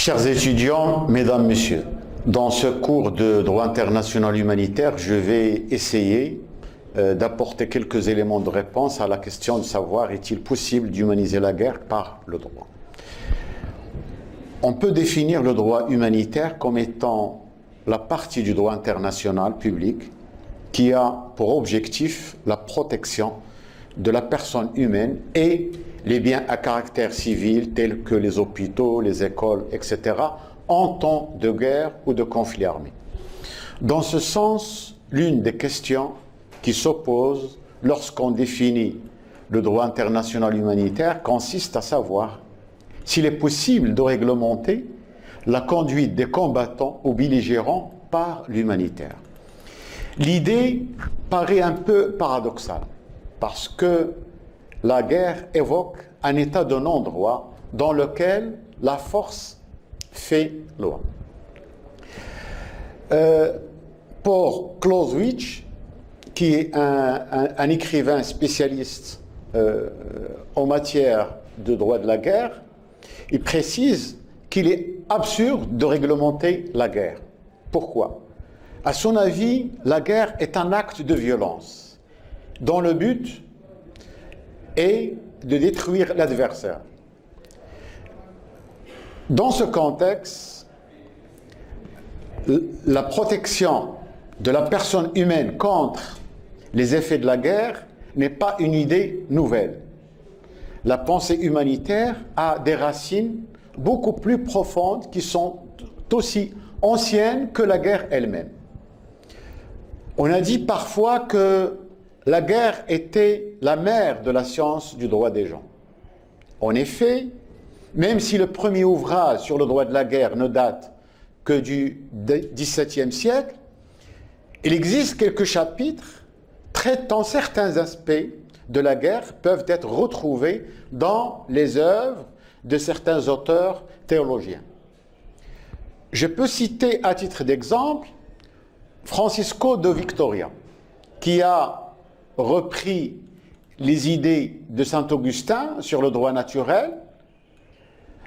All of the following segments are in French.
Chers étudiants, mesdames, messieurs, dans ce cours de droit international humanitaire, je vais essayer d'apporter quelques éléments de réponse à la question de savoir est-il possible d'humaniser la guerre par le droit. On peut définir le droit humanitaire comme étant la partie du droit international public qui a pour objectif la protection de la personne humaine et les biens à caractère civil tels que les hôpitaux, les écoles, etc. en temps de guerre ou de conflit armé. Dans ce sens, l'une des questions qui s'oppose lorsqu'on définit le droit international humanitaire consiste à savoir s'il est possible de réglementer la conduite des combattants ou belligérants par l'humanitaire. L'idée paraît un peu paradoxale parce que la guerre évoque un état de non-droit dans lequel la force fait loi. Pour Clausewitz, qui est un écrivain spécialiste en matière de droit de la guerre, il précise qu'il est absurde de réglementer la guerre. Pourquoi? À son avis, la guerre est un acte de violence dont le but est de détruire l'adversaire. Dans ce contexte, la protection de la personne humaine contre les effets de la guerre n'est pas une idée nouvelle. La pensée humanitaire a des racines beaucoup plus profondes qui sont aussi anciennes que la guerre elle-même. On a dit parfois que la guerre était la mère de la science du droit des gens. En effet, même si le premier ouvrage sur le droit de la guerre ne date que du XVIIe siècle, il existe quelques chapitres traitant certains aspects de la guerre peuvent être retrouvés dans les œuvres de certains auteurs théologiens. Je peux citer à titre d'exemple Francisco de Victoria, qui a repris les idées de saint Augustin sur le droit naturel.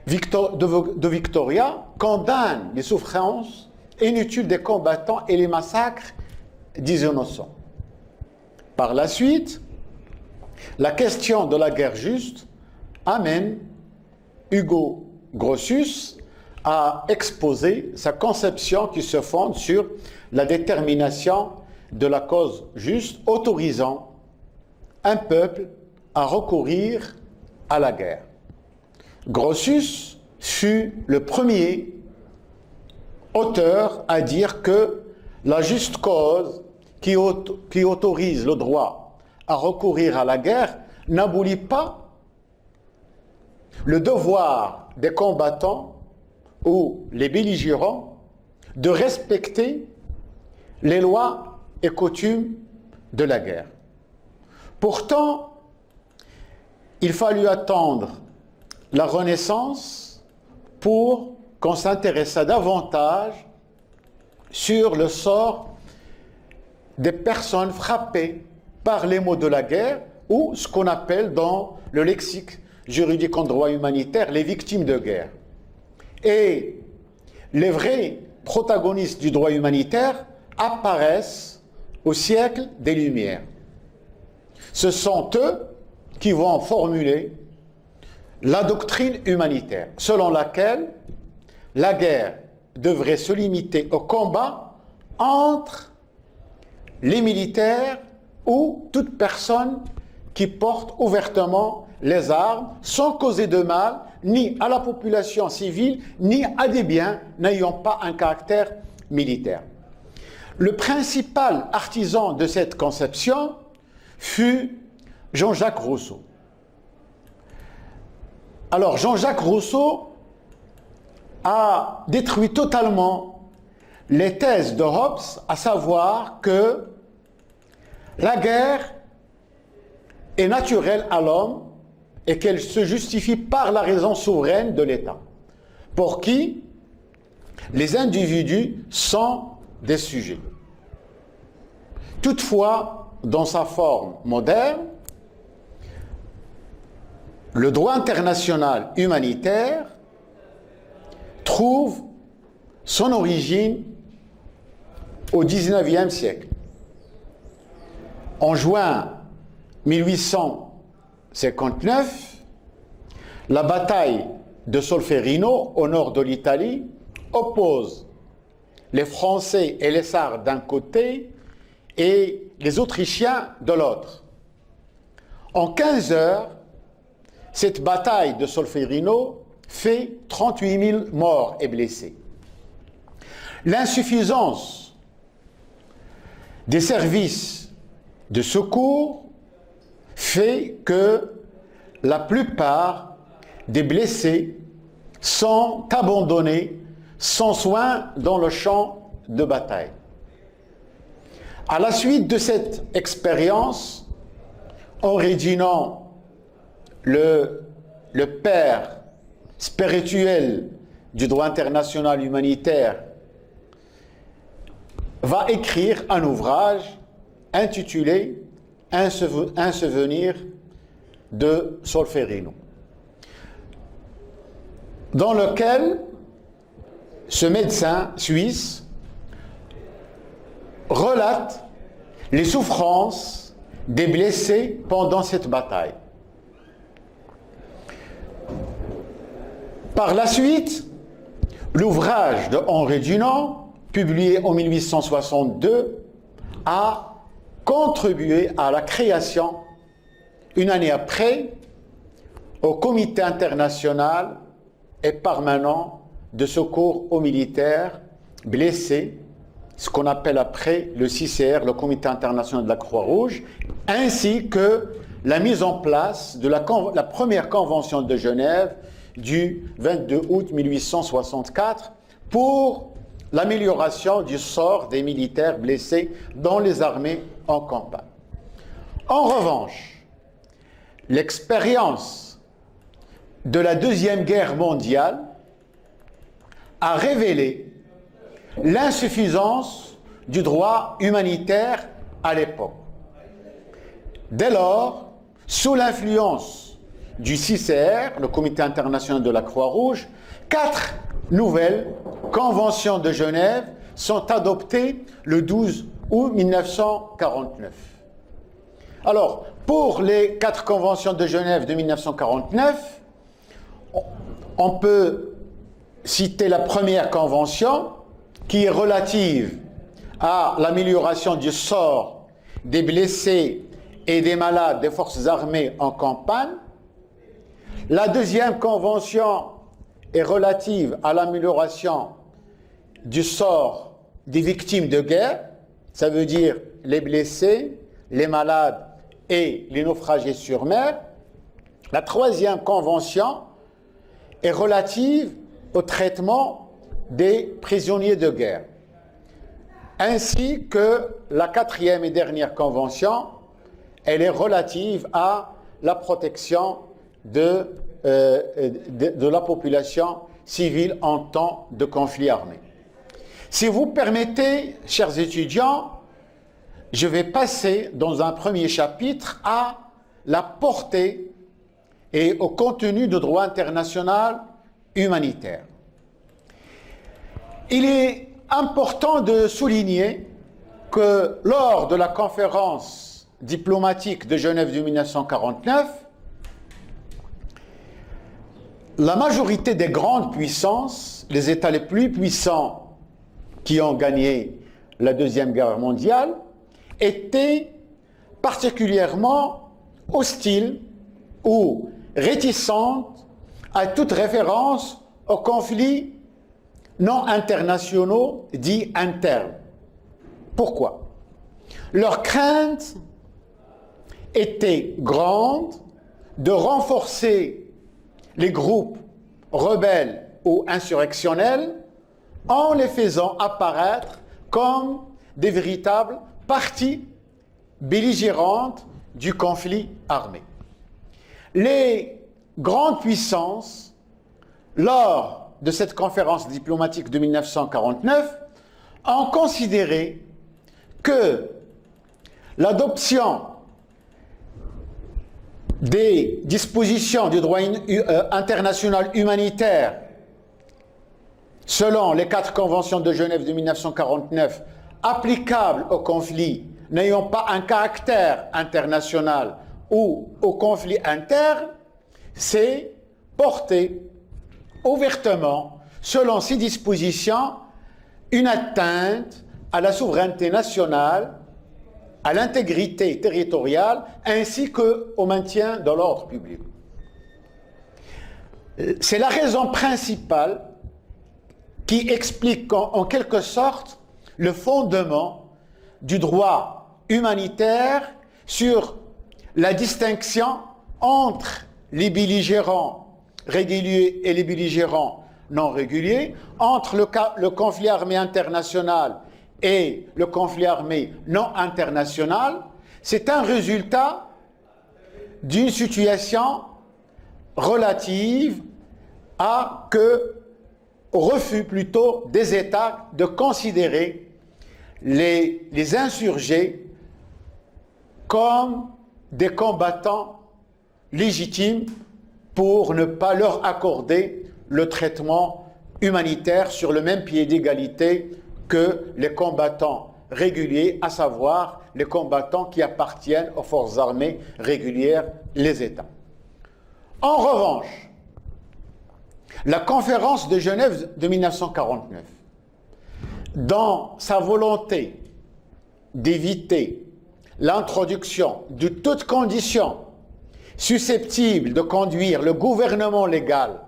De Victoria condamne les souffrances inutiles des combattants et les massacres des innocents. Par la suite, la question de la guerre juste amène Hugo Grotius à exposer sa conception qui se fonde sur la détermination de la cause juste, autorisant un peuple à recourir à la guerre. Grotius fut le premier auteur à dire que la juste cause qui autorise le droit à recourir à la guerre n'abolit pas le devoir des combattants ou les belligérants de respecter les lois et coutumes de la guerre. Pourtant, il fallut attendre la Renaissance pour qu'on s'intéressât davantage sur le sort des personnes frappées par les maux de la guerre ou ce qu'on appelle dans le lexique juridique en droit humanitaire les victimes de guerre. Et les vrais protagonistes du droit humanitaire apparaissent au siècle des Lumières. Ce sont eux qui vont formuler la doctrine humanitaire, selon laquelle la guerre devrait se limiter au combat entre les militaires ou toute personne qui porte ouvertement les armes sans causer de mal ni à la population civile ni à des biens n'ayant pas un caractère militaire. Le principal artisan de cette conception fut Jean-Jacques Rousseau. Alors Jean-Jacques Rousseau a détruit totalement les thèses de Hobbes, à savoir que la guerre est naturelle à l'homme et qu'elle se justifie par la raison souveraine de l'État, pour qui les individus sont des sujets. Toutefois, dans sa forme moderne, le droit international humanitaire trouve son origine au XIXe siècle. En juin 1859, la bataille de Solferino, au nord de l'Italie, oppose les Français et les Sardes d'un côté et les Autrichiens de l'autre. En 15 heures, cette bataille de Solferino fait 38 000 morts et blessés. L'insuffisance des services de secours fait que la plupart des blessés sont abandonnés sans soin dans le champ de bataille. À la suite de cette expérience, Henri Dunant, le père spirituel du droit international humanitaire, va écrire un ouvrage intitulé « Un souvenir de Solferino », dans lequel ce médecin suisse relate les souffrances des blessés pendant cette bataille. Par la suite, l'ouvrage de Henri Dunant, publié en 1862, a contribué à la création, une année après, au Comité international et permanent de secours aux militaires blessés, ce qu'on appelle après le CICR, le Comité international de la Croix-Rouge, ainsi que la mise en place de la première convention de Genève du 22 août 1864 pour l'amélioration du sort des militaires blessés dans les armées en campagne. En revanche, l'expérience de la Deuxième Guerre mondiale a révélé l'insuffisance du droit humanitaire à l'époque. Dès lors, sous l'influence du CICR, le Comité international de la Croix-Rouge, 4 nouvelles conventions de Genève sont adoptées le 12 août 1949. Alors, pour les 4 conventions de Genève de 1949, on peut citer la première convention qui est relative à l'amélioration du sort des blessés et des malades des forces armées en campagne. La deuxième convention est relative à l'amélioration du sort des victimes de guerre, ça veut dire les blessés, les malades et les naufragés sur mer. La troisième convention est relative au traitement des prisonniers de guerre, ainsi que la quatrième et dernière convention, elle est relative à la protection de la population civile en temps de conflit armé. Si vous permettez, chers étudiants, je vais passer dans un premier chapitre à la portée et au contenu du droit international humanitaire. Il est important de souligner que lors de la conférence diplomatique de Genève de 1949, la majorité des grandes puissances, les États les plus puissants qui ont gagné la Deuxième Guerre mondiale, étaient particulièrement hostiles ou réticentes à toute référence aux conflits non internationaux dits internes. Pourquoi? Leur crainte était grande de renforcer les groupes rebelles ou insurrectionnels en les faisant apparaître comme des véritables parties belligérantes du conflit armé. Les grandes puissances, lors de cette conférence diplomatique de 1949, ont considéré que l'adoption des dispositions du droit international humanitaire selon les 4 conventions de Genève de 1949, applicables aux conflits n'ayant pas un caractère international ou aux conflits internes, c'est porter ouvertement, selon ces dispositions, une atteinte à la souveraineté nationale, à l'intégrité territoriale, ainsi qu'au maintien de l'ordre public. C'est la raison principale qui explique en quelque sorte le fondement du droit humanitaire sur la distinction entre les belligérants réguliers et les belligérants non réguliers, entre le conflit armé international et le conflit armé non international. C'est un résultat d'une situation relative au refus plutôt des États de considérer les insurgés comme des combattants légitimes pour ne pas leur accorder le traitement humanitaire sur le même pied d'égalité que les combattants réguliers, à savoir les combattants qui appartiennent aux forces armées régulières, les États. En revanche, la conférence de Genève de 1949, dans sa volonté d'éviter l'introduction de toute condition susceptible de conduire le gouvernement légal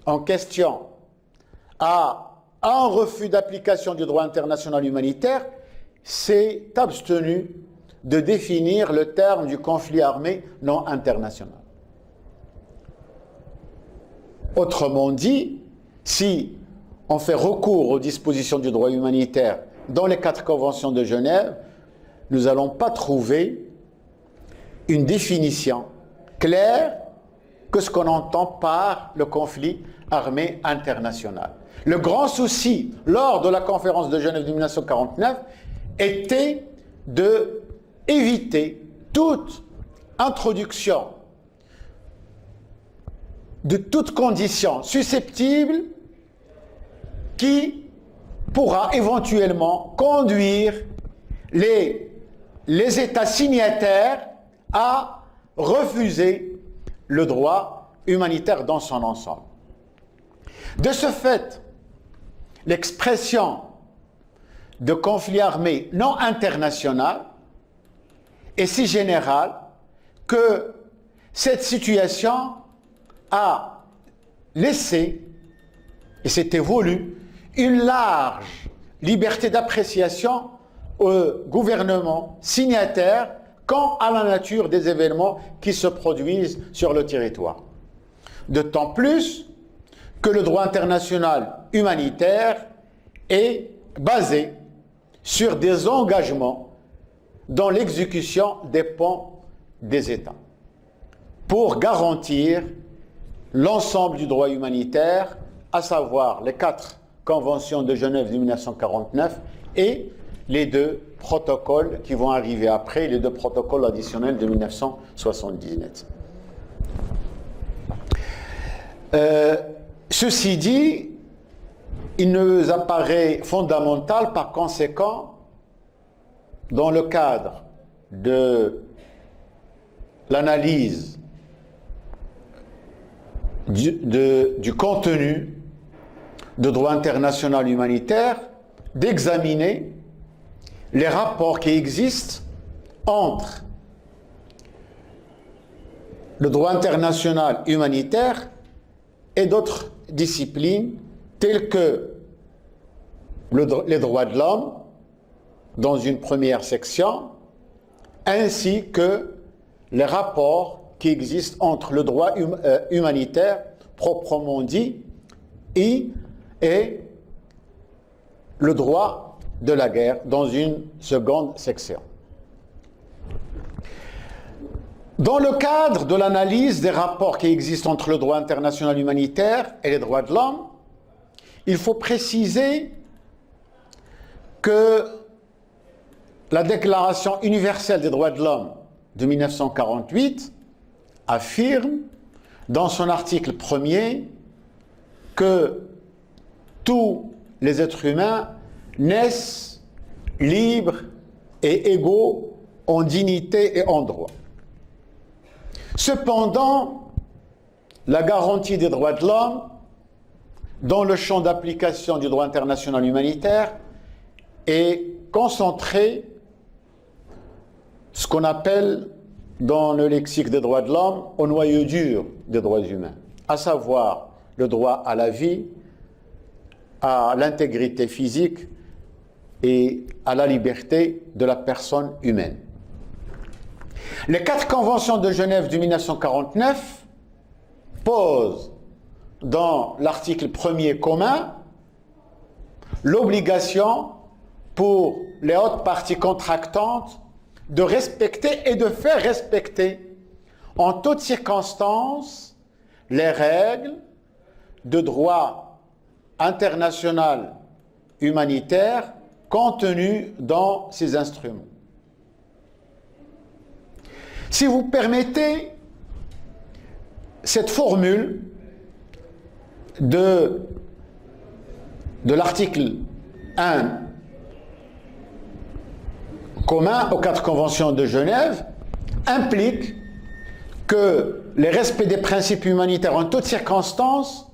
en question à un refus d'application du droit international humanitaire, s'est abstenu de définir le terme du conflit armé non international. Autrement dit, si on fait recours aux dispositions du droit humanitaire dans les 4 conventions de Genève, nous n'allons pas trouver une définition claire que ce qu'on entend par le conflit armé international. Le grand souci lors de la conférence de Genève de 1949 était d'éviter toute introduction de toute condition susceptible qui pourra éventuellement conduire les États signataires à refuser le droit humanitaire dans son ensemble. De ce fait, l'expression de conflit armé non international est si générale que cette situation a laissé, et c'était voulu, une large liberté d'appréciation au gouvernement signataire quant à la nature des événements qui se produisent sur le territoire. D'autant plus que le droit international humanitaire est basé sur des engagements dont l'exécution dépend des États pour garantir l'ensemble du droit humanitaire, à savoir les 4 conventions de Genève de 1949 et les 2 protocoles qui vont arriver après, les 2 protocoles additionnels de 1979. Ceci dit, il nous apparaît fondamental par conséquent, dans le cadre de l'analyse du contenu de droit international humanitaire, d'examiner les rapports qui existent entre le droit international humanitaire et d'autres disciplines telles que les droits de l'homme, dans une première section, ainsi que les rapports qui existent entre le droit humanitaire proprement dit et le droit de la guerre dans une seconde section. Dans le cadre de l'analyse des rapports qui existent entre le droit international humanitaire et les droits de l'homme, il faut préciser que la Déclaration universelle des droits de l'homme de 1948 affirme dans son article 1er que tous les êtres humains naissent libres et égaux en dignité et en droit. Cependant, la garantie des droits de l'homme, dans le champ d'application du droit international humanitaire, est concentrée, ce qu'on appelle dans le lexique des droits de l'homme, au noyau dur des droits humains, à savoir le droit à la vie, à l'intégrité physique et à la liberté de la personne humaine. Les 4 conventions de Genève de 1949 posent dans l'article 1er commun l'obligation pour les hautes parties contractantes de respecter et de faire respecter en toutes circonstances les règles de droit international humanitaire contenues dans ces instruments. Si vous permettez, cette formule de l'article 1 commun aux 4 conventions de Genève implique que les respects des principes humanitaires en toutes circonstances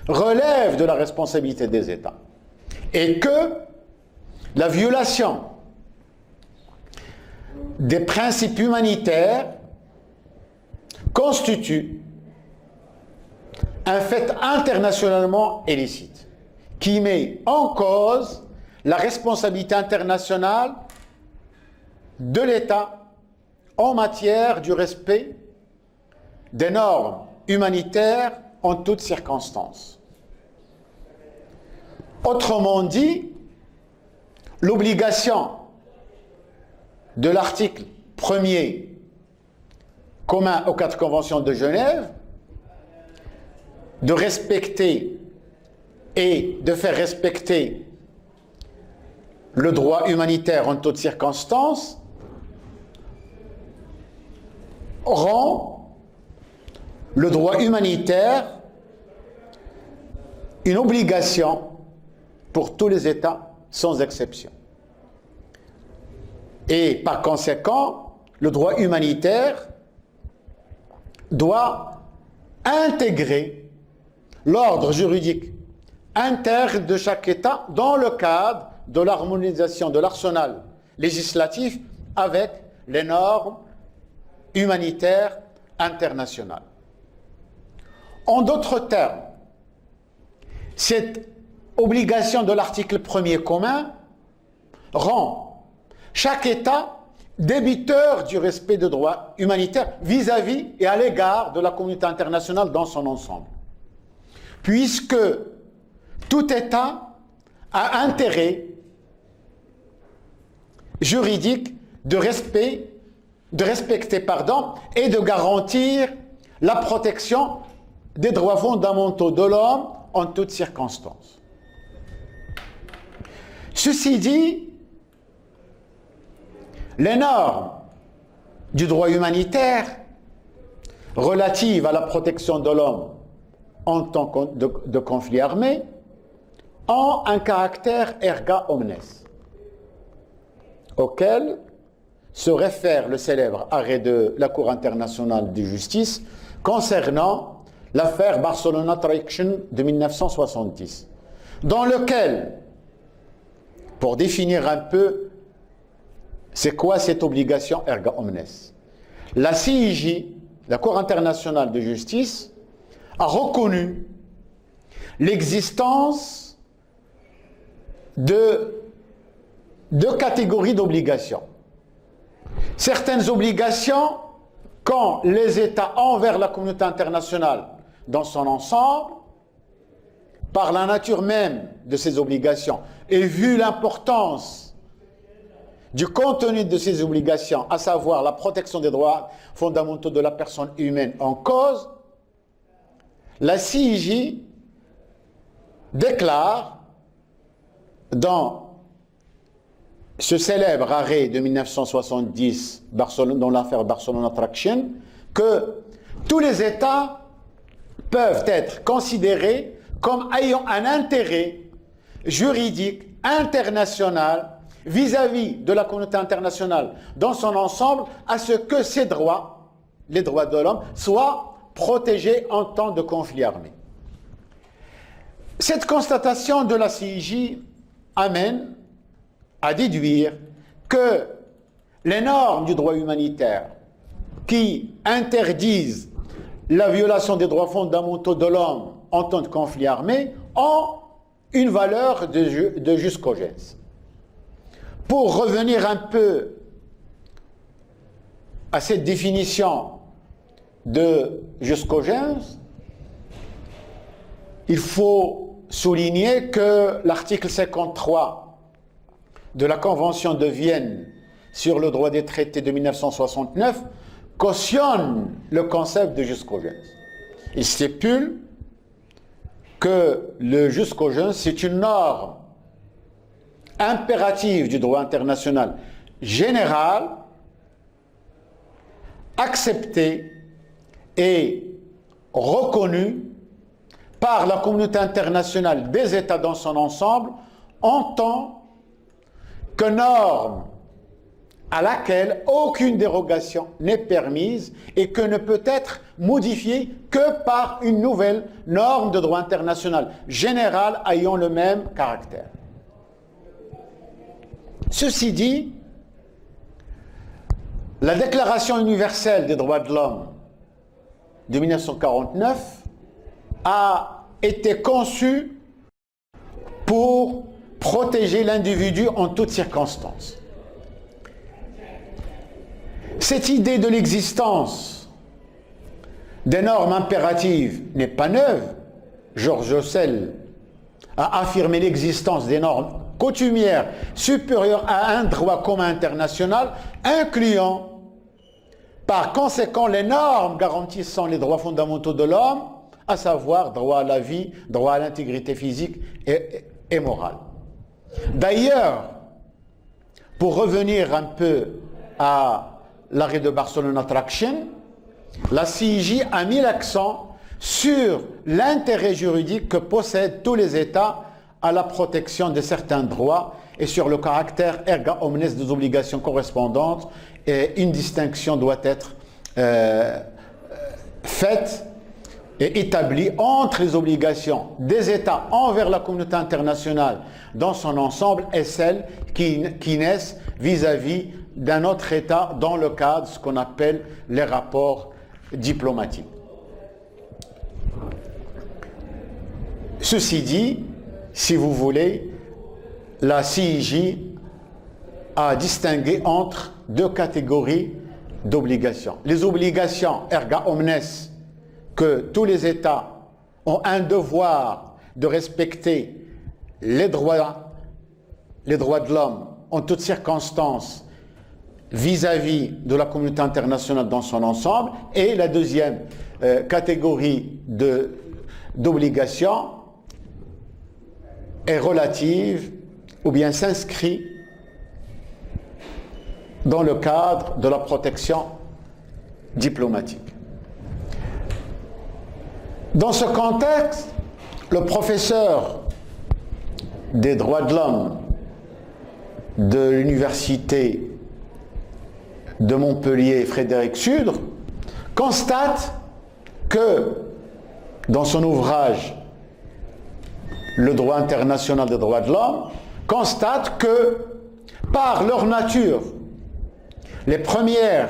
relèvent de la responsabilité des États et que la violation des principes humanitaires constitue un fait internationalement illicite qui met en cause la responsabilité internationale de l'État en matière du respect des normes humanitaires en toutes circonstances. Autrement dit, l'obligation de l'article 1er commun aux 4 conventions de Genève de respecter et de faire respecter le droit humanitaire en toutes circonstances rend le droit humanitaire une obligation pour tous les États sans exception. Et par conséquent, le droit humanitaire doit intégrer l'ordre juridique interne de chaque État dans le cadre de l'harmonisation de l'arsenal législatif avec les normes humanitaires internationales. En d'autres termes, cette obligation de l'article 1er commun rend chaque État débiteur du respect des droits humanitaires vis-à-vis et à l'égard de la communauté internationale dans son ensemble. Puisque tout État a intérêt juridique de respecter et de garantir la protection des droits fondamentaux de l'homme en toutes circonstances. Ceci dit, les normes du droit humanitaire relatives à la protection de l'homme en temps de conflit armé ont un caractère erga omnes, auquel se réfère le célèbre arrêt de la Cour internationale de justice concernant l'affaire Barcelona Traction de 1970, dans lequel, pour définir un peu c'est quoi cette obligation erga omnes, la CIJ, la Cour internationale de justice, a reconnu l'existence de 2 catégories d'obligations. Certaines obligations quand les États envers la communauté internationale dans son ensemble, par la nature même de ces obligations, et vu l'importance du contenu de ces obligations, à savoir la protection des droits fondamentaux de la personne humaine en cause, la CIJ déclare dans ce célèbre arrêt de 1970 dans l'affaire Barcelona Traction que tous les États peuvent être considérés comme ayant un intérêt juridique international vis-à-vis de la communauté internationale dans son ensemble à ce que ces droits, les droits de l'homme, soient protégés en temps de conflit armé. Cette constatation de la CIJ amène à déduire que les normes du droit humanitaire qui interdisent la violation des droits fondamentaux de l'homme en temps de conflit armé ont une valeur de jus cogens. Pour revenir un peu à cette définition de jus cogens, il faut souligner que l'article 53 de la Convention de Vienne sur le droit des traités de 1969 cautionne le concept de jus cogens. Il stipule que le jus cogens, c'est une norme impérative du droit international général, acceptée et reconnue par la communauté internationale des États dans son ensemble en tant que norme à laquelle aucune dérogation n'est permise et que ne peut être modifiée que par une nouvelle norme de droit international générale ayant le même caractère. Ceci dit, la Déclaration universelle des droits de l'homme de 1949 a été conçue pour protéger l'individu en toutes circonstances. Cette idée de l'existence des normes impératives n'est pas neuve. Georges Haussel a affirmé l'existence des normes coutumières supérieures à un droit commun international, incluant par conséquent les normes garantissant les droits fondamentaux de l'homme, à savoir droit à la vie, droit à l'intégrité physique et morale. D'ailleurs, pour revenir un peu à l'arrêt de Barcelone Attraction, la CIJ a mis l'accent sur l'intérêt juridique que possèdent tous les États à la protection de certains droits et sur le caractère erga omnes des obligations correspondantes, et une distinction doit être faite et établie entre les obligations des États envers la communauté internationale dans son ensemble et celles qui naissent vis-à-vis d'un autre État dans le cadre de ce qu'on appelle les rapports diplomatiques. Ceci dit, si vous voulez, la CIJ a distingué entre deux catégories d'obligations. Les obligations erga omnes, que tous les États ont un devoir de respecter les droits de l'homme en toutes circonstances vis-à-vis de la communauté internationale dans son ensemble, et la deuxième catégorie d'obligations est relative ou bien s'inscrit dans le cadre de la protection diplomatique. Dans ce contexte, le professeur des droits de l'homme de l'université de Montpellier, Frédéric Sudre, constate que dans son ouvrage Le droit international des droits de l'homme, constate que par leur nature, les premières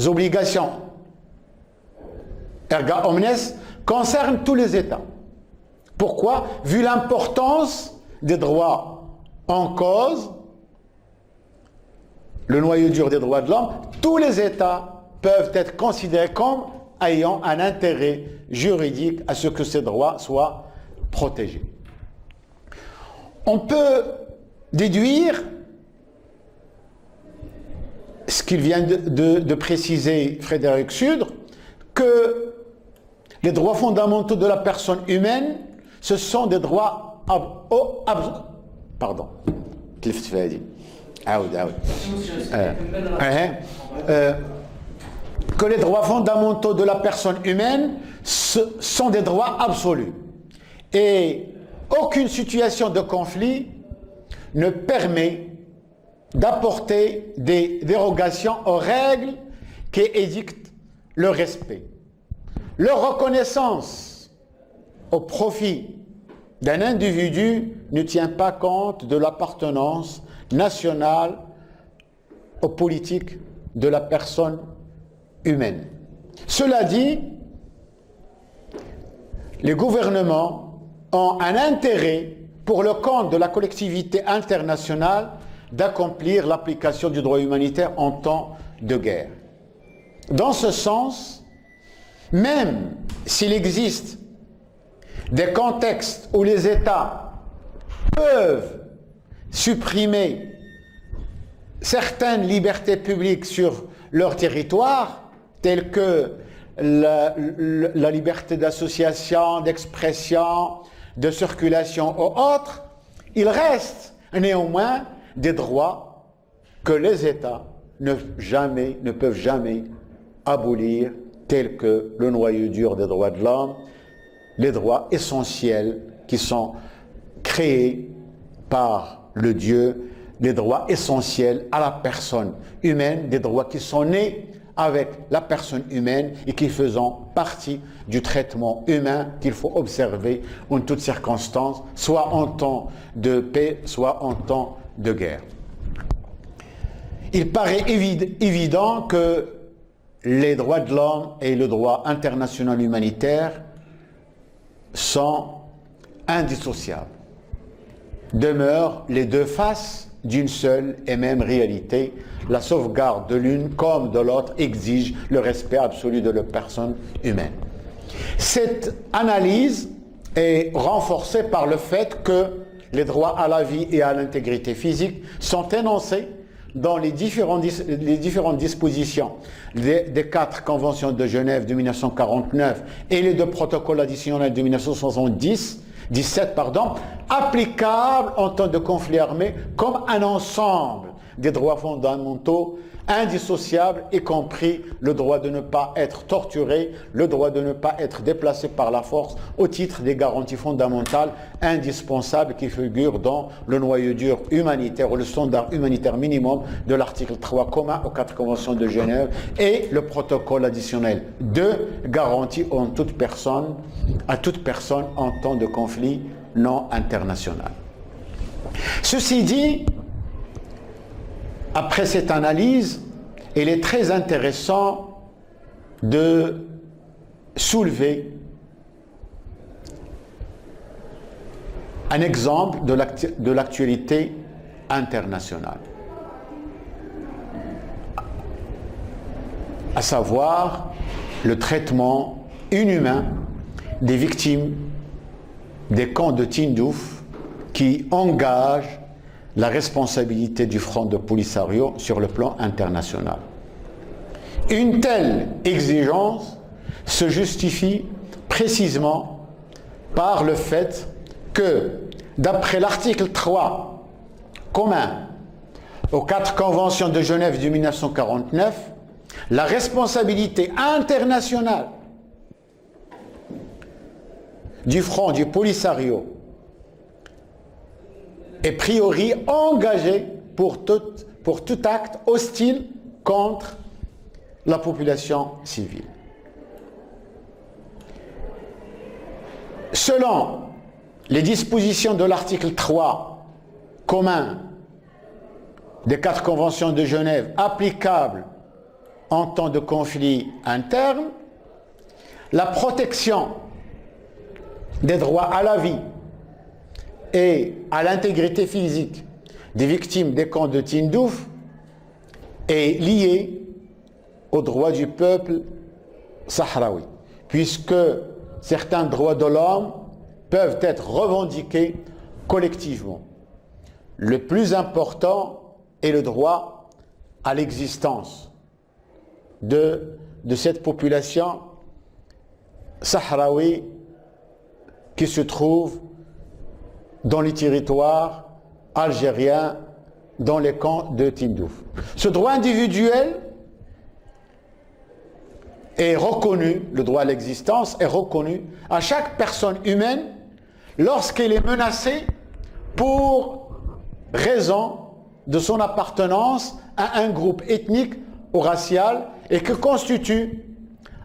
obligations erga omnes concernent tous les États. Pourquoi? Vu l'importance des droits en cause, le noyau dur des droits de l'homme, tous les États peuvent être considérés comme ayant un intérêt juridique à ce que ces droits soient protégés. On peut déduire ce qu'il vient de préciser Frédéric Sudre, que les droits fondamentaux de la personne humaine, ce sont des droits que les droits fondamentaux de la personne humaine sont des droits absolus. Et aucune situation de conflit ne permet d'apporter des dérogations aux règles qui édictent le respect. Leur reconnaissance au profit d'un individu ne tient pas compte de l'appartenance nationale aux politiques de la personne humaine. Cela dit, les gouvernements ont un intérêt pour le compte de la collectivité internationale d'accomplir l'application du droit humanitaire en temps de guerre. Dans ce sens, même s'il existe des contextes où les États peuvent supprimer certaines libertés publiques sur leur territoire, telles que la liberté d'association, d'expression, de circulation ou autres, il reste néanmoins des droits que les États ne peuvent jamais abolir, tels que le noyau dur des droits de l'homme, les droits essentiels qui sont créés par le Dieu, les droits essentiels à la personne humaine, des droits qui sont nés avec la personne humaine et qui font partie du traitement humain qu'il faut observer en toutes circonstances, soit en temps de paix, soit en temps de guerre. Il paraît évident que les droits de l'homme et le droit international humanitaire sont indissociables, demeurent les deux faces d'une seule et même réalité. La sauvegarde de l'une comme de l'autre exige le respect absolu de la personne humaine. Cette analyse est renforcée par le fait que les droits à la vie et à l'intégrité physique sont énoncés dans les différentes dispositions des 4 conventions de Genève de 1949 et les 2 protocoles additionnels de 1917, applicables en temps de conflit armé comme un ensemble des droits fondamentaux indissociables, y compris le droit de ne pas être torturé, le droit de ne pas être déplacé par la force, au titre des garanties fondamentales indispensables qui figurent dans le noyau dur humanitaire ou le standard humanitaire minimum de l'article 3 commun aux 4 conventions de Genève et le protocole additionnel 2 garantit à toute personne en temps de conflit non international. Ceci dit, après cette analyse, il est très intéressant de soulever un exemple de l'actualité internationale, à savoir le traitement inhumain des victimes des camps de Tindouf qui engagent la responsabilité du Front de Polisario sur le plan international. Une telle exigence se justifie précisément par le fait que, d'après l'article 3 commun aux 4 conventions de Genève de 1949, la responsabilité internationale du Front du Polisario est priori engagé pour tout acte hostile contre la population civile. Selon les dispositions de l'article 3 commun des 4 conventions de Genève applicables en temps de conflit interne, la protection des droits à la vie et à l'intégrité physique des victimes des camps de Tindouf est liée aux droits du peuple sahraoui, puisque certains droits de l'homme peuvent être revendiqués collectivement. Le plus important est le droit à l'existence de cette population sahraoui qui se trouve dans les territoires algériens, dans les camps de Tindouf. Ce droit individuel est reconnu, le droit à l'existence est reconnu à chaque personne humaine lorsqu'il est menacé pour raison de son appartenance à un groupe ethnique ou racial et que constitue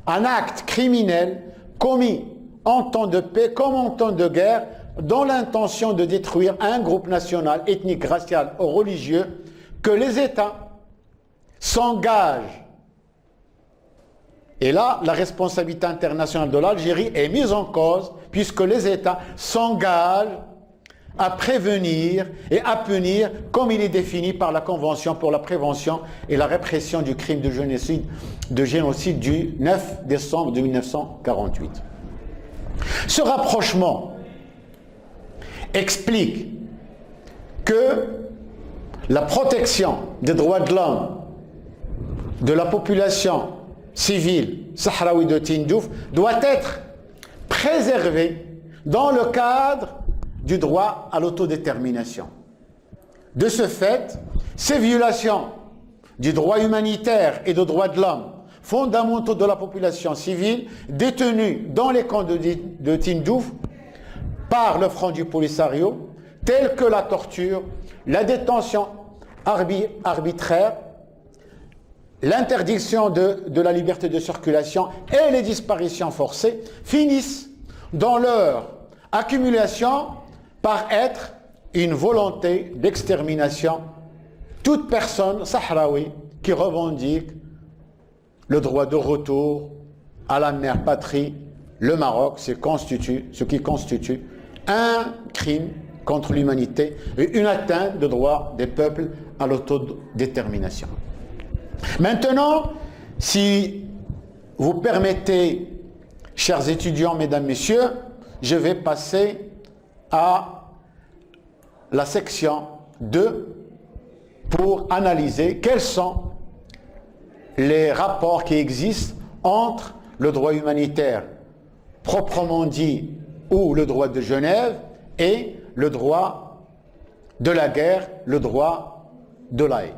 un acte criminel commis en temps de paix comme en temps de guerre dans l'intention de détruire un groupe national, ethnique, racial ou religieux, que les États s'engagent. Et là, la responsabilité internationale de l'Algérie est mise en cause puisque les États s'engagent à prévenir et à punir comme il est défini par la Convention pour la prévention et la répression du crime de génocide du 9 décembre 1948. Ce rapprochement explique que la protection des droits de l'homme de la population civile sahraoui de Tindouf doit être préservée dans le cadre du droit à l'autodétermination. De ce fait, ces violations du droit humanitaire et des droits de l'homme fondamentaux de la population civile détenue dans les camps de Tindouf par le Front du Polisario, telles que la torture, la détention arbitraire, l'interdiction de la liberté de circulation et les disparitions forcées, finissent dans leur accumulation par être une volonté d'extermination toute personne sahraoui qui revendique le droit de retour à la mère patrie, le Maroc, ce qui constitue un crime contre l'humanité et une atteinte des droits des peuples à l'autodétermination. Maintenant, si vous permettez, chers étudiants, mesdames, messieurs, je vais passer à la section 2 pour analyser quels sont les rapports qui existent entre le droit humanitaire proprement dit ou le droit de Genève et le droit de la guerre, le droit de la haie.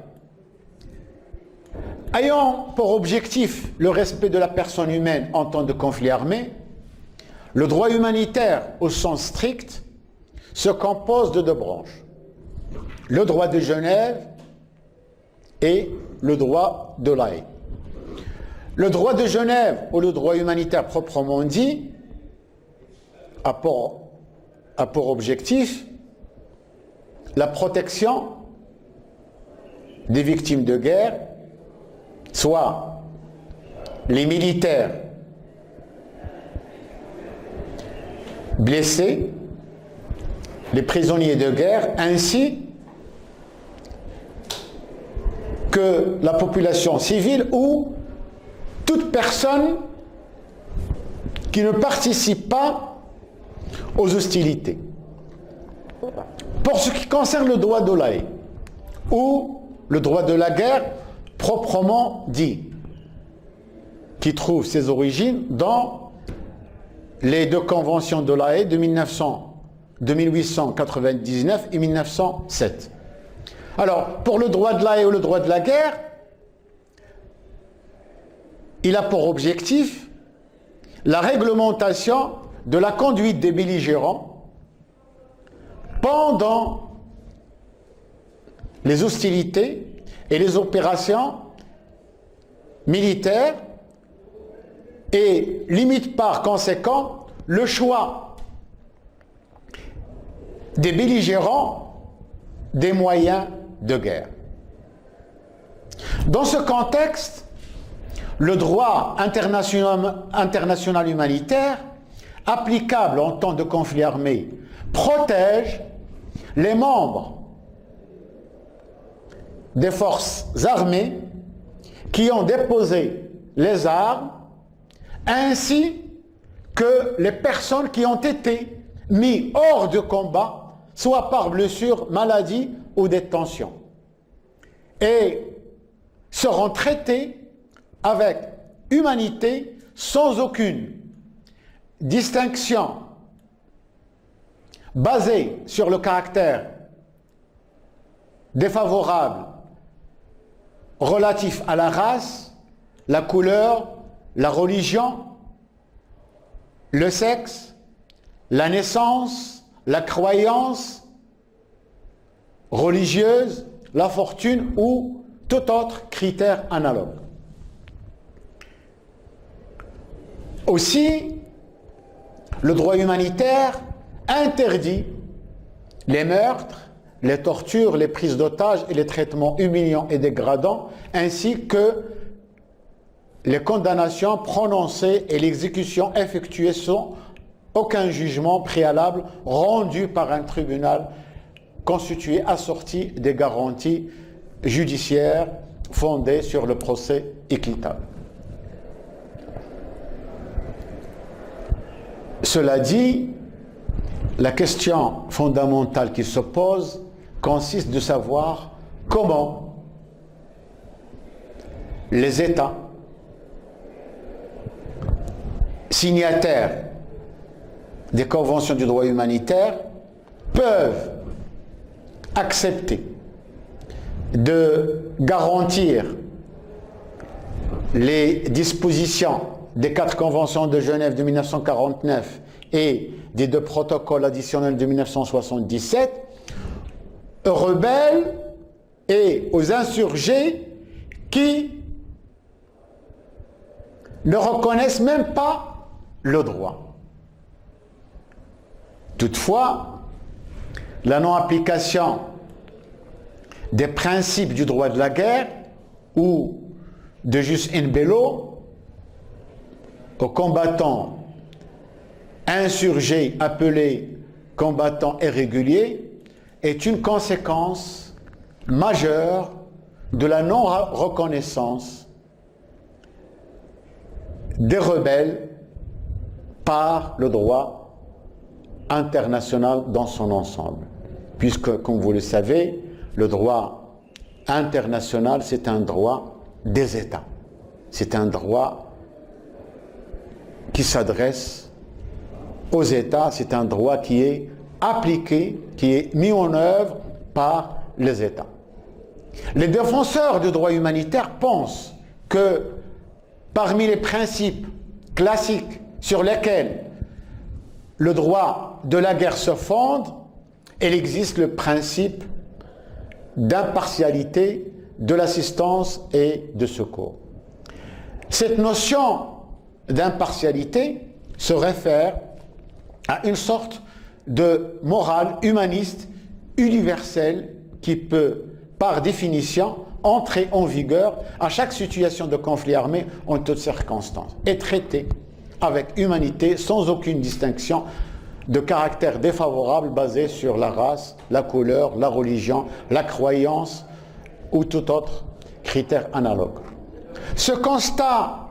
Ayant pour objectif le respect de la personne humaine en temps de conflit armé, le droit humanitaire au sens strict se compose de deux branches, le droit de Genève et le droit de la haie. Le droit de Genève ou le droit humanitaire proprement dit a pour objectif la protection des victimes de guerre, soit les militaires blessés, les prisonniers de guerre, ainsi que la population civile ou toute personne qui ne participe pas aux hostilités. Pour ce qui concerne le droit de la haie ou le droit de la guerre proprement dit, qui trouve ses origines dans les deux conventions de la haie de 1899 et 1907. Alors, pour le droit de la haie ou le droit de la guerre, il a pour objectif la réglementation de la conduite des belligérants pendant les hostilités et les opérations militaires et limite par conséquent le choix des belligérants des moyens de guerre. Dans ce contexte, le droit international humanitaire applicable en temps de conflit armé protège les membres des forces armées qui ont déposé les armes ainsi que les personnes qui ont été mises hors de combat, soit par blessure, maladie ou détention, et seront traités avec humanité sans aucune distinction basée sur le caractère défavorable relatif à la race, la couleur, la religion, le sexe, la naissance, la croyance religieuse, la fortune ou tout autre critère analogue. Aussi, le droit humanitaire interdit les meurtres, les tortures, les prises d'otages et les traitements humiliants et dégradants, ainsi que les condamnations prononcées et l'exécution effectuée sans aucun jugement préalable rendu par un tribunal constitué assorti des garanties judiciaires fondées sur le procès équitable. Cela dit, la question fondamentale qui se pose consiste de savoir comment les États signataires des conventions du droit humanitaire peuvent accepter de garantir les dispositions des 4 conventions de Genève de 1949 et des 2 protocoles additionnels de 1977 aux rebelles et aux insurgés qui ne reconnaissent même pas le droit. Toutefois, la non-application des principes du droit de la guerre ou de jus in bello aux combattants insurgés appelés combattants irréguliers est une conséquence majeure de la non-reconnaissance des rebelles par le droit international dans son ensemble. Puisque, comme vous le savez, le droit international, c'est un droit des États. C'est un droit qui s'adresse aux États, c'est un droit qui est appliqué, qui est mis en œuvre par les États. Les défenseurs du droit humanitaire pensent que parmi les principes classiques sur lesquels le droit de la guerre se fonde, il existe le principe d'impartialité, de l'assistance et de secours. Cette notion d'impartialité se réfère à une sorte de morale humaniste universelle qui peut, par définition, entrer en vigueur à chaque situation de conflit armé en toutes circonstances et traiter avec humanité sans aucune distinction de caractère défavorable basé sur la race, la couleur, la religion, la croyance ou tout autre critère analogue. Ce constat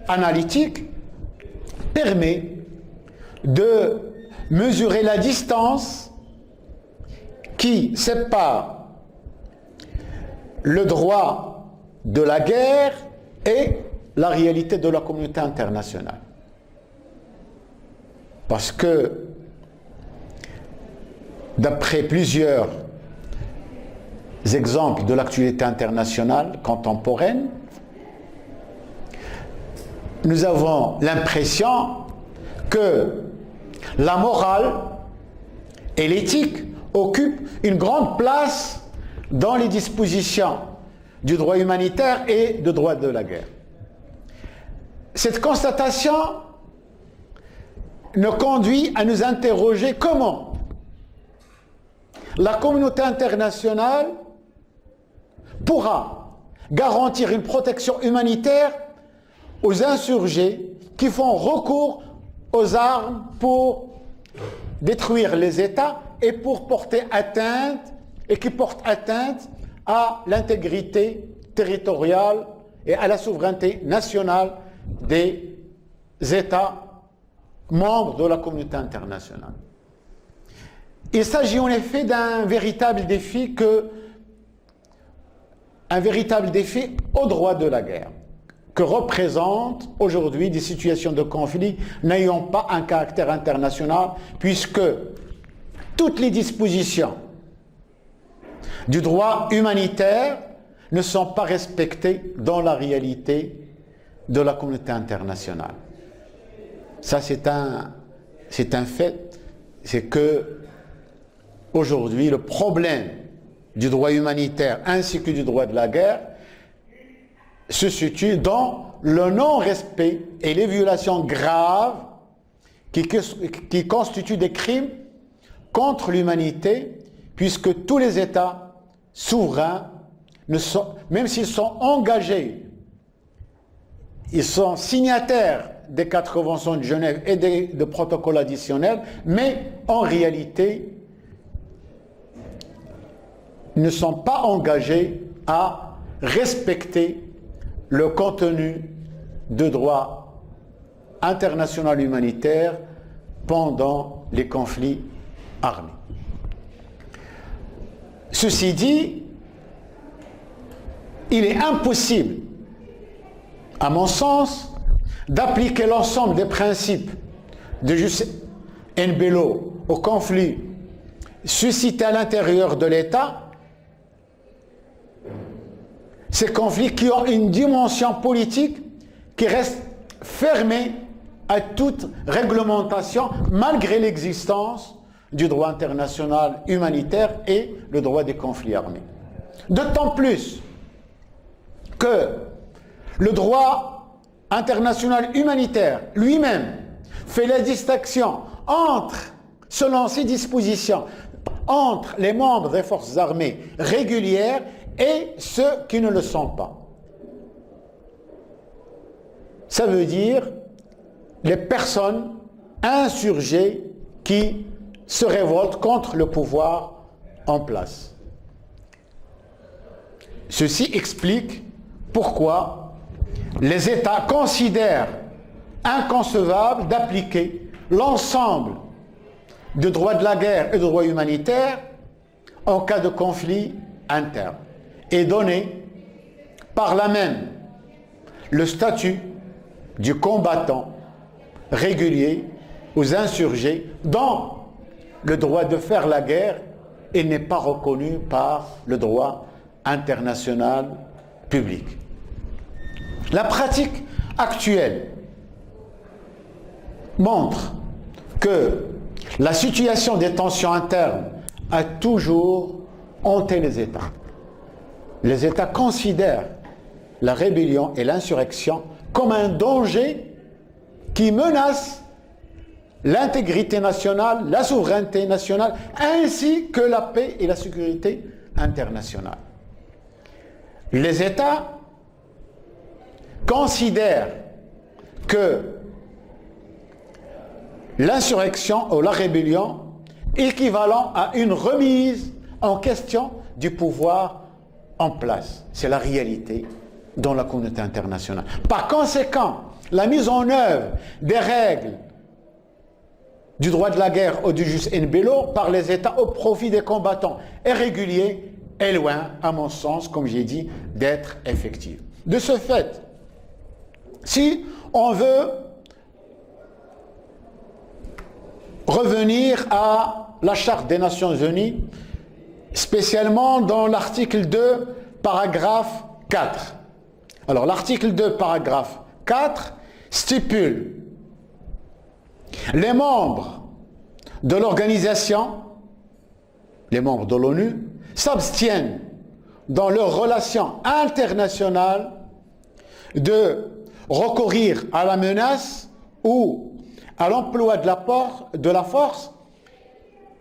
analytique permet de mesurer la distance qui sépare le droit de la guerre et la réalité de la communauté internationale. Parce que, d'après plusieurs exemples de l'actualité internationale contemporaine, nous avons l'impression que la morale et l'éthique occupent une grande place dans les dispositions du droit humanitaire et du droit de la guerre. Cette constatation nous conduit à nous interroger comment la communauté internationale pourra garantir une protection humanitaire aux insurgés qui font recours aux armes pour détruire les États et pour porter atteinte et qui portent atteinte à l'intégrité territoriale et à la souveraineté nationale des États membres de la communauté internationale. Il s'agit en effet d'un véritable défi au droit de la guerre, que représentent aujourd'hui des situations de conflit n'ayant pas un caractère international, puisque toutes les dispositions du droit humanitaire ne sont pas respectées dans la réalité de la communauté internationale. Ça, c'est un fait, c'est que aujourd'hui, le problème du droit humanitaire ainsi que du droit de la guerre se situe dans le non-respect et les violations graves qui constituent des crimes contre l'humanité, puisque tous les États souverains, même s'ils sont engagés, ils sont signataires des 4 conventions de Genève et des protocoles additionnels, mais en réalité ne sont pas engagés à respecter le contenu de droit international humanitaire pendant les conflits armés. Ceci dit, il est impossible, à mon sens, d'appliquer l'ensemble des principes de jus in bello au conflit suscité à l'intérieur de l'État, ces conflits qui ont une dimension politique qui reste fermée à toute réglementation malgré l'existence du droit international humanitaire et le droit des conflits armés. D'autant plus que le droit international humanitaire lui-même fait la distinction entre, selon ses dispositions, entre les membres des forces armées régulières et ceux qui ne le sont pas. Ça veut dire les personnes insurgées qui se révoltent contre le pouvoir en place. Ceci explique pourquoi les États considèrent inconcevable d'appliquer l'ensemble du droit de la guerre et du droit humanitaire en cas de conflit interne et donner par là même le statut du combattant régulier aux insurgés dont le droit de faire la guerre et n'est pas reconnu par le droit international public. La pratique actuelle montre que la situation des tensions internes a toujours hanté les États. Les États considèrent la rébellion et l'insurrection comme un danger qui menace l'intégrité nationale, la souveraineté nationale, ainsi que la paix et la sécurité internationale. Les États considèrent que l'insurrection ou la rébellion est équivalent à une remise en question du pouvoir en place. C'est la réalité dans la communauté internationale. Par conséquent, la mise en œuvre des règles du droit de la guerre ou du jus in bello par les États au profit des combattants irréguliers est loin, à mon sens, comme j'ai dit, d'être effective. De ce fait, si on veut revenir à la Charte des Nations Unies, spécialement dans l'article 2, paragraphe 4. Alors, l'article 2, paragraphe 4, stipule les membres de l'organisation, les membres de l'ONU, s'abstiennent dans leurs relations internationales de recourir à la menace ou à l'emploi de la force,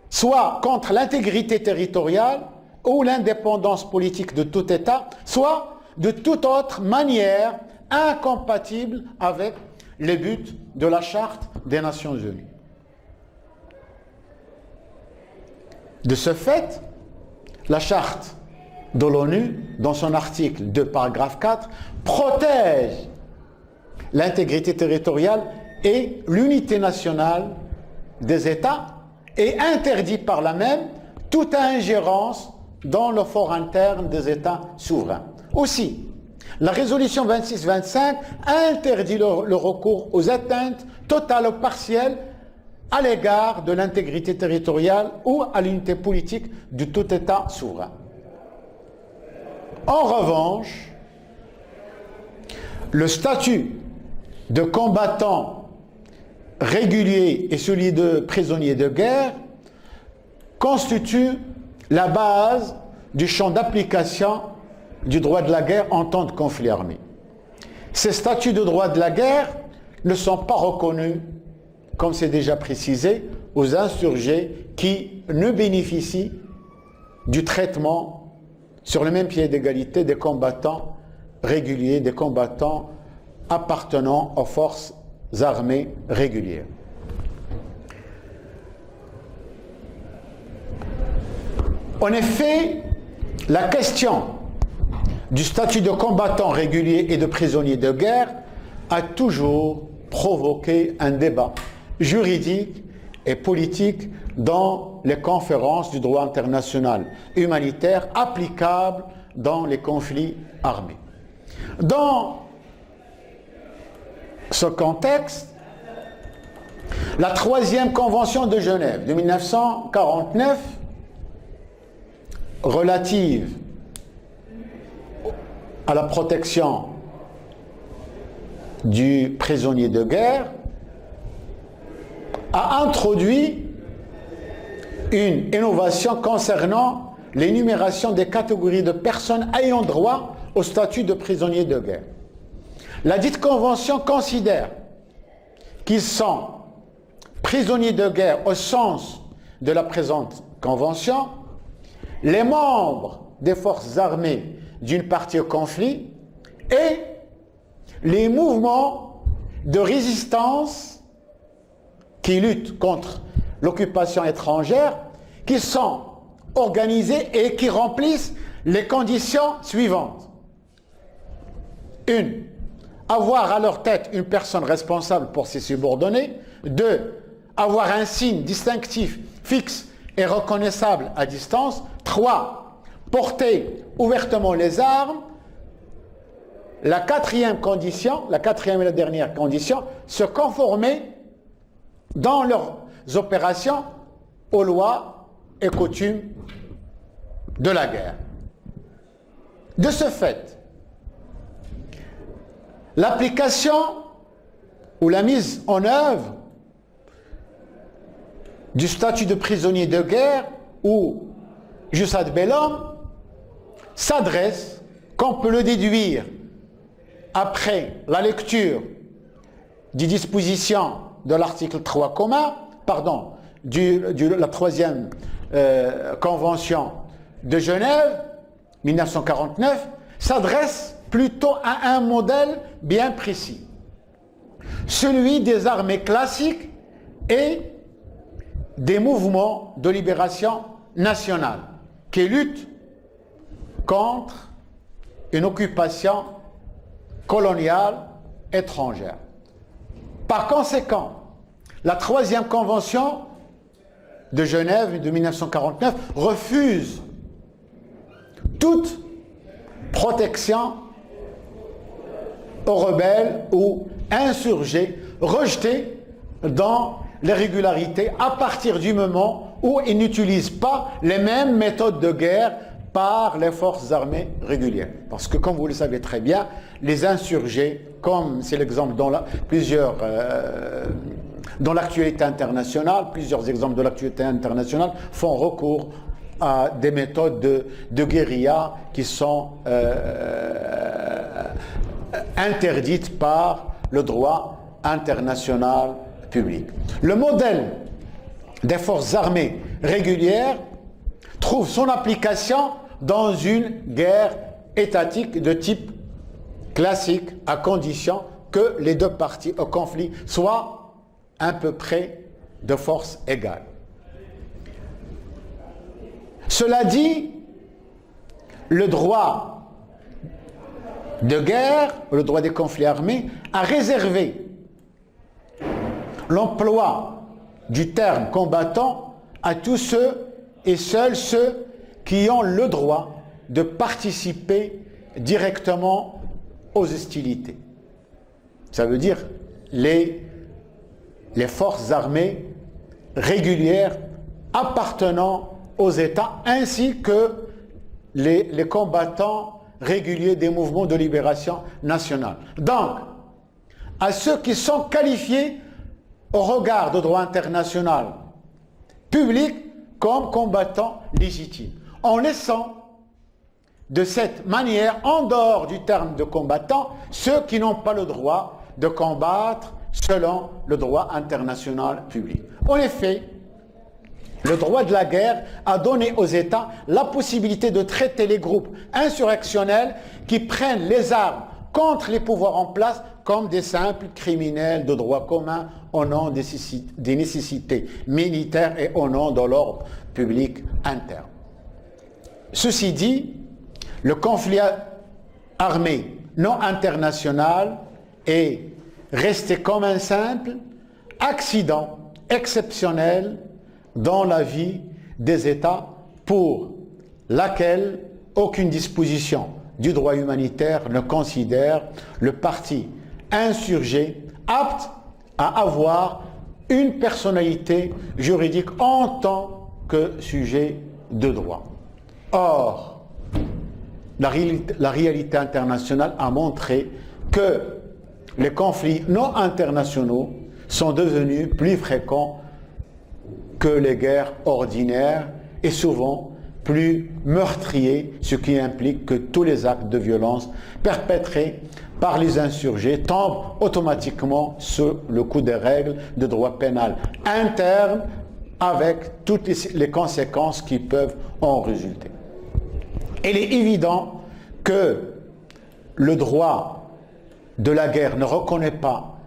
soit contre l'intégrité territoriale ou l'indépendance politique de tout État, soit de toute autre manière incompatible avec les buts de la Charte des Nations Unies. De ce fait, la Charte de l'ONU, dans son article 2, paragraphe 4, protège l'intégrité territoriale et l'unité nationale des États et interdit par là même toute ingérence dans le fort interne des États souverains. Aussi, la résolution 2625 interdit le recours aux atteintes totales ou partielles à l'égard de l'intégrité territoriale ou à l'unité politique de tout État souverain. En revanche, le statut de combattant régulier et celui de prisonniers de guerre constituent la base du champ d'application du droit de la guerre en temps de conflit armé. Ces statuts de droit de la guerre ne sont pas reconnus, comme c'est déjà précisé, aux insurgés qui ne bénéficient du traitement sur le même pied d'égalité des combattants réguliers, des combattants appartenant aux forces armées régulières. En effet, la question du statut de combattant régulier et de prisonnier de guerre a toujours provoqué un débat juridique et politique dans les conférences du droit international humanitaire applicables dans les conflits armés. Dans ce contexte, la troisième convention de Genève de 1949 relative à la protection du prisonnier de guerre a introduit une innovation concernant l'énumération des catégories de personnes ayant droit au statut de prisonnier de guerre. La dite convention considère qu'ils sont prisonniers de guerre au sens de la présente convention, les membres des forces armées d'une partie au conflit et les mouvements de résistance qui luttent contre l'occupation étrangère, qui sont organisés et qui remplissent les conditions suivantes. 1. Avoir à leur tête une personne responsable pour ses subordonnés. 2. Avoir un signe distinctif fixe et reconnaissable à distance. 3. Porter ouvertement les armes. La quatrième condition, la quatrième et la dernière condition, se conformer dans leurs opérations aux lois et coutumes de la guerre. De ce fait, l'application ou la mise en œuvre du statut de prisonnier de guerre ou jus ad bellum s'adresse, comme peut le déduire après la lecture des dispositions de l'article 3 commun, la troisième convention de Genève, 1949, s'adresse plutôt à un modèle bien précis, celui des armées classiques et des mouvements de libération nationale qui luttent contre une occupation coloniale étrangère. Par conséquent, la troisième convention de Genève de 1949 refuse toute protection aux rebelles ou insurgés rejetés dans l'irrégularité à partir du moment où ils n'utilisent pas les mêmes méthodes de guerre par les forces armées régulières. Parce que, comme vous le savez très bien, les insurgés, comme c'est l'exemple dans dans l'actualité internationale, plusieurs exemples de l'actualité internationale font recours à des méthodes de guérilla qui sont interdites par le droit international public. Le modèle des forces armées régulières trouve son application dans une guerre étatique de type classique, à condition que les deux parties au conflit soient à peu près de force égale. Cela dit, le droit de guerre, le droit des conflits armés, a réservé l'emploi du terme combattant à tous ceux et seuls ceux qui ont le droit de participer directement aux hostilités. Ça veut dire les forces armées régulières appartenant aux États ainsi que les combattants réguliers des mouvements de libération nationale. Donc, à ceux qui sont qualifiés au regard du droit international public comme combattants légitimes, en laissant de cette manière, en dehors du terme de combattant, ceux qui n'ont pas le droit de combattre selon le droit international public. En effet, le droit de la guerre a donné aux États la possibilité de traiter les groupes insurrectionnels qui prennent les armes contre les pouvoirs en place comme des simples criminels de droit commun au nom des nécessités militaires et au nom de l'ordre public interne. Ceci dit, le conflit armé non international est resté comme un simple accident exceptionnel dans la vie des États pour laquelle aucune disposition du droit humanitaire ne considère le parti insurgé apte à avoir une personnalité juridique en tant que sujet de droit. Or, la réalité internationale a montré que les conflits non internationaux sont devenus plus fréquents que les guerres ordinaires et souvent plus meurtriers, ce qui implique que tous les actes de violence perpétrés par les insurgés tombent automatiquement sous le coup des règles de droit pénal interne avec toutes les conséquences qui peuvent en résulter. Il est évident que le droit de la guerre ne reconnaît pas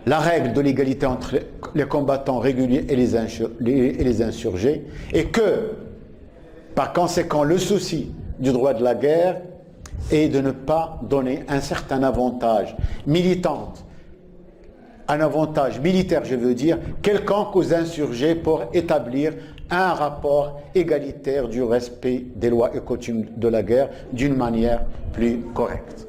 la règle de l'égalité entre les combattants réguliers et les insurgés, et que, par conséquent, le souci du droit de la guerre est de ne pas donner un certain avantage militant, un avantage militaire, je veux dire, quelconque aux insurgés pour établir un rapport égalitaire du respect des lois et coutumes de la guerre d'une manière plus correcte.